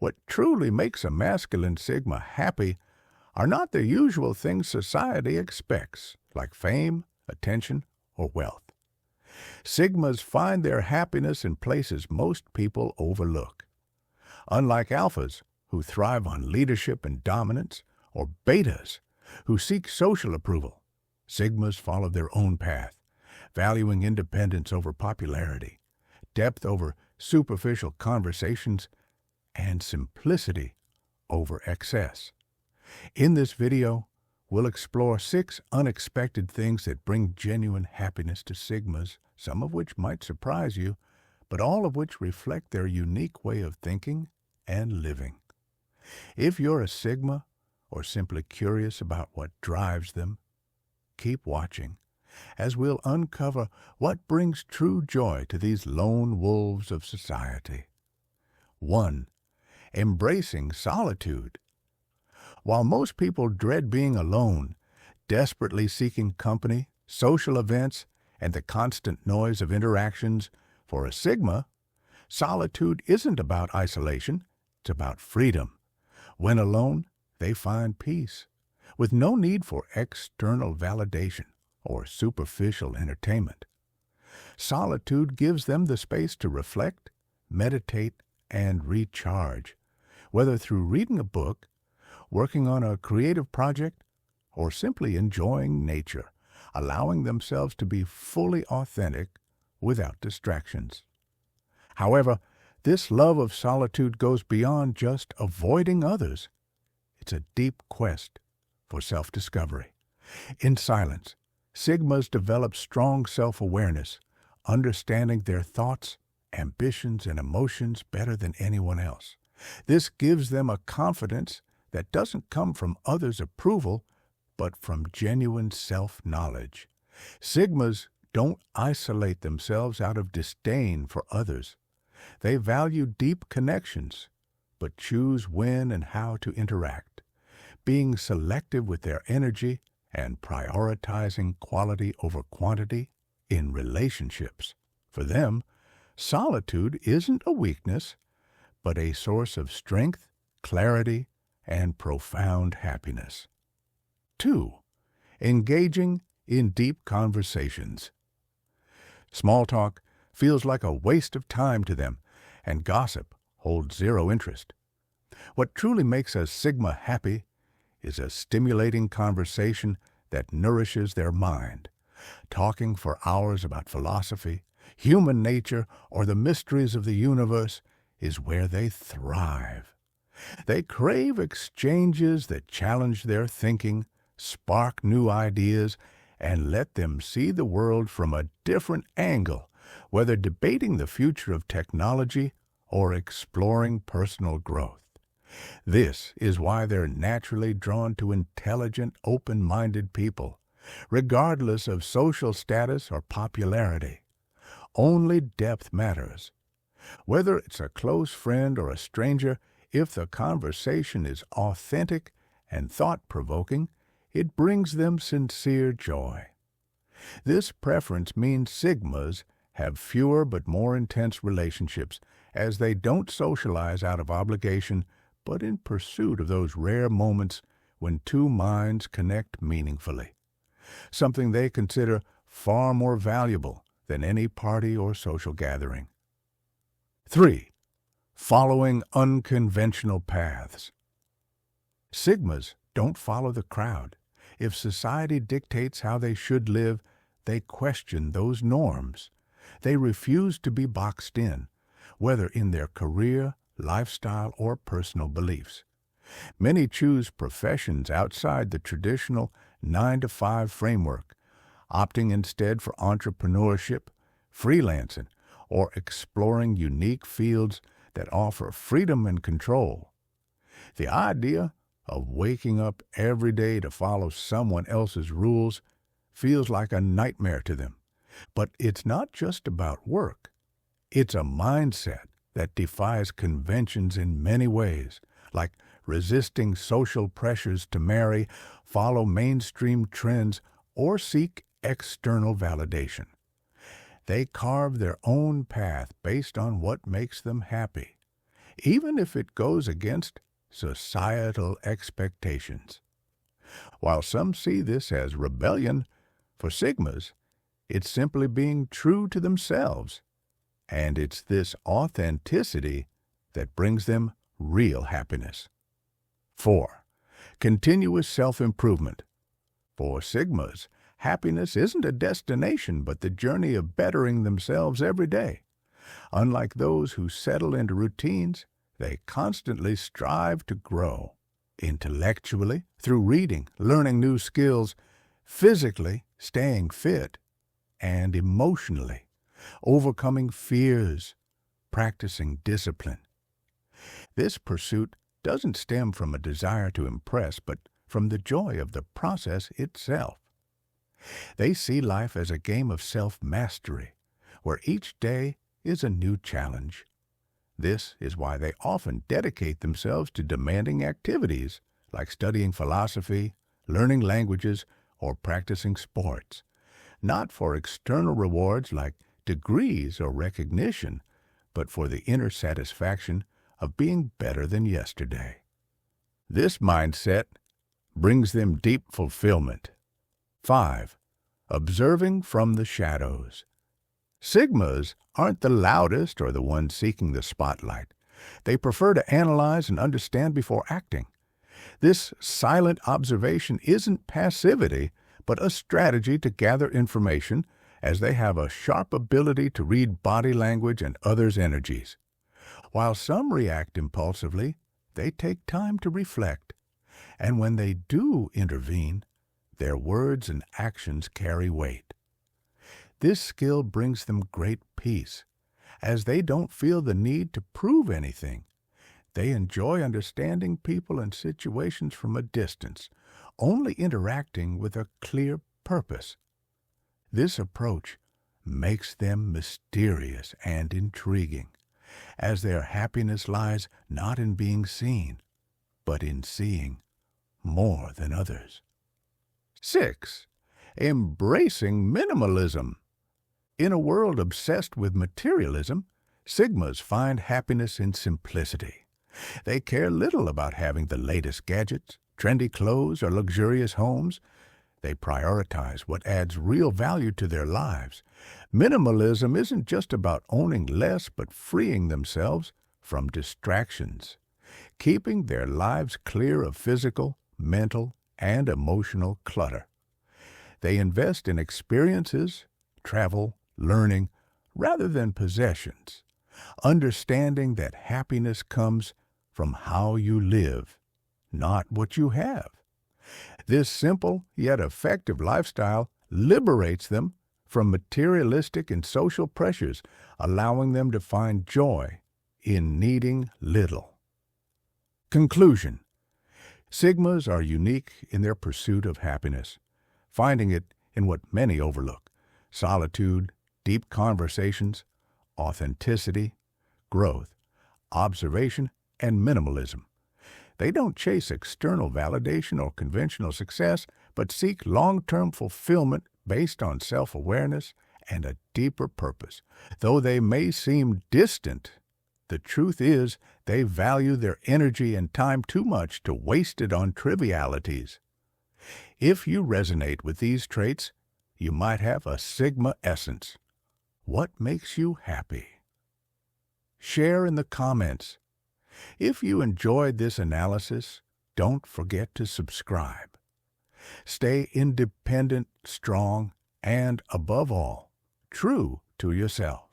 What truly makes a masculine Sigma happy are not the usual things society expects, like fame, attention, or wealth. Sigmas find their happiness in places most people overlook. Unlike alphas, who thrive on leadership and dominance, or betas, who seek social approval, Sigmas follow their own path, valuing independence over popularity, depth over superficial conversations, and simplicity over excess. In this video, we'll explore 6 unexpected things that bring genuine happiness to Sigmas, some of which might surprise you, but all of which reflect their unique way of thinking and living. If you're a Sigma, or simply curious about what drives them, keep watching, as we'll uncover what brings true joy to these lone wolves of society. 1. Embracing solitude. While most people dread being alone, desperately seeking company, social events, and the constant noise of interactions, for a Sigma, solitude isn't about isolation, it's about freedom. When alone, they find peace, with no need for external validation or superficial entertainment. Solitude gives them the space to reflect, meditate, and recharge, whether through reading a book, working on a creative project, or simply enjoying nature, allowing themselves to be fully authentic without distractions. However, this love of solitude goes beyond just avoiding others. It's a deep quest for self-discovery. In silence, Sigmas develop strong self-awareness, understanding their thoughts, ambitions, and emotions better than anyone else. This gives them a confidence that doesn't come from others' approval, but from genuine self-knowledge. Sigmas don't isolate themselves out of disdain for others. They value deep connections, but choose when and how to interact, being selective with their energy and prioritizing quality over quantity in relationships. For them, solitude isn't a weakness, but a source of strength, clarity, and profound happiness. 2. Engaging in deep conversations. Small talk feels like a waste of time to them, and gossip holds zero interest. What truly makes a Sigma happy is a stimulating conversation that nourishes their mind. Talking for hours about philosophy, human nature, or the mysteries of the universe is where they thrive. They crave exchanges that challenge their thinking, spark new ideas, and let them see the world from a different angle, whether debating the future of technology or exploring personal growth. This is why they're naturally drawn to intelligent, open-minded people, regardless of social status or popularity. Only depth matters. Whether it's a close friend or a stranger, if the conversation is authentic and thought-provoking, it brings them sincere joy. This preference means Sigmas have fewer but more intense relationships, as they don't socialize out of obligation, but in pursuit of those rare moments when two minds connect meaningfully, something they consider far more valuable than any party or social gathering. 3. Following unconventional paths. Sigmas don't follow the crowd. If society dictates how they should live, they question those norms. They refuse to be boxed in, whether in their career, lifestyle, or personal beliefs. Many choose professions outside the traditional 9-to-5 framework, opting instead for entrepreneurship, freelancing, or exploring unique fields that offer freedom and control. The idea of waking up every day to follow someone else's rules feels like a nightmare to them. But it's not just about work. It's a mindset that defies conventions in many ways, like resisting social pressures to marry, follow mainstream trends, or seek external validation. They carve their own path based on what makes them happy. even if it goes against societal expectations. While some see this as rebellion, for Sigmas, it's simply being true to themselves, and it's this authenticity that brings them real happiness. 4. Continuous self-improvement. For Sigmas, happiness isn't a destination but the journey of bettering themselves every day. Unlike those who settle into routines, they constantly strive to grow. Intellectually, through reading, learning new skills, physically, staying fit, and emotionally, overcoming fears, practicing discipline. This pursuit doesn't stem from a desire to impress, but from the joy of the process itself. They see life as a game of self-mastery, where each day is a new challenge. This is why they often dedicate themselves to demanding activities like studying philosophy, learning languages, or practicing sports, not for external rewards like degrees or recognition, but for the inner satisfaction of being better than yesterday. This mindset brings them deep fulfillment. 5. Observing from the shadows. Sigmas aren't the loudest or the ones seeking the spotlight. They prefer to analyze and understand before acting. This silent observation isn't passivity, but a strategy to gather information, as they have a sharp ability to read body language and others' energies. While some react impulsively, they take time to reflect. And when they do intervene, their words and actions carry weight. This skill brings them great peace, as they don't feel the need to prove anything. They enjoy understanding people and situations from a distance, only interacting with a clear purpose. This approach makes them mysterious and intriguing, as their happiness lies not in being seen, but in seeing more than others. 6. Embracing minimalism. In a world obsessed with materialism, Sigmas find happiness in simplicity. They care little about having the latest gadgets, trendy clothes, or luxurious homes. They prioritize what adds real value to their lives. Minimalism isn't just about owning less, but freeing themselves from distractions, keeping their lives clear of physical, mental, and emotional clutter. They invest in experiences, travel, learning, rather than possessions, understanding that happiness comes from how you live, not what you have. This simple yet effective lifestyle liberates them from materialistic and social pressures, allowing them to find joy in needing little. Conclusion. Sigmas are unique in their pursuit of happiness, finding it in what many overlook: solitude, deep conversations, authenticity, growth, observation, and minimalism. They don't chase external validation or conventional success, but seek long-term fulfillment based on self-awareness and a deeper purpose. Though they may seem distant, the truth is they value their energy and time too much to waste it on trivialities. If you resonate with these traits, you might have a Sigma essence. What makes you happy? Share in the comments. If you enjoyed this analysis, don't forget to subscribe. Stay independent, strong, and, above all, true to yourself.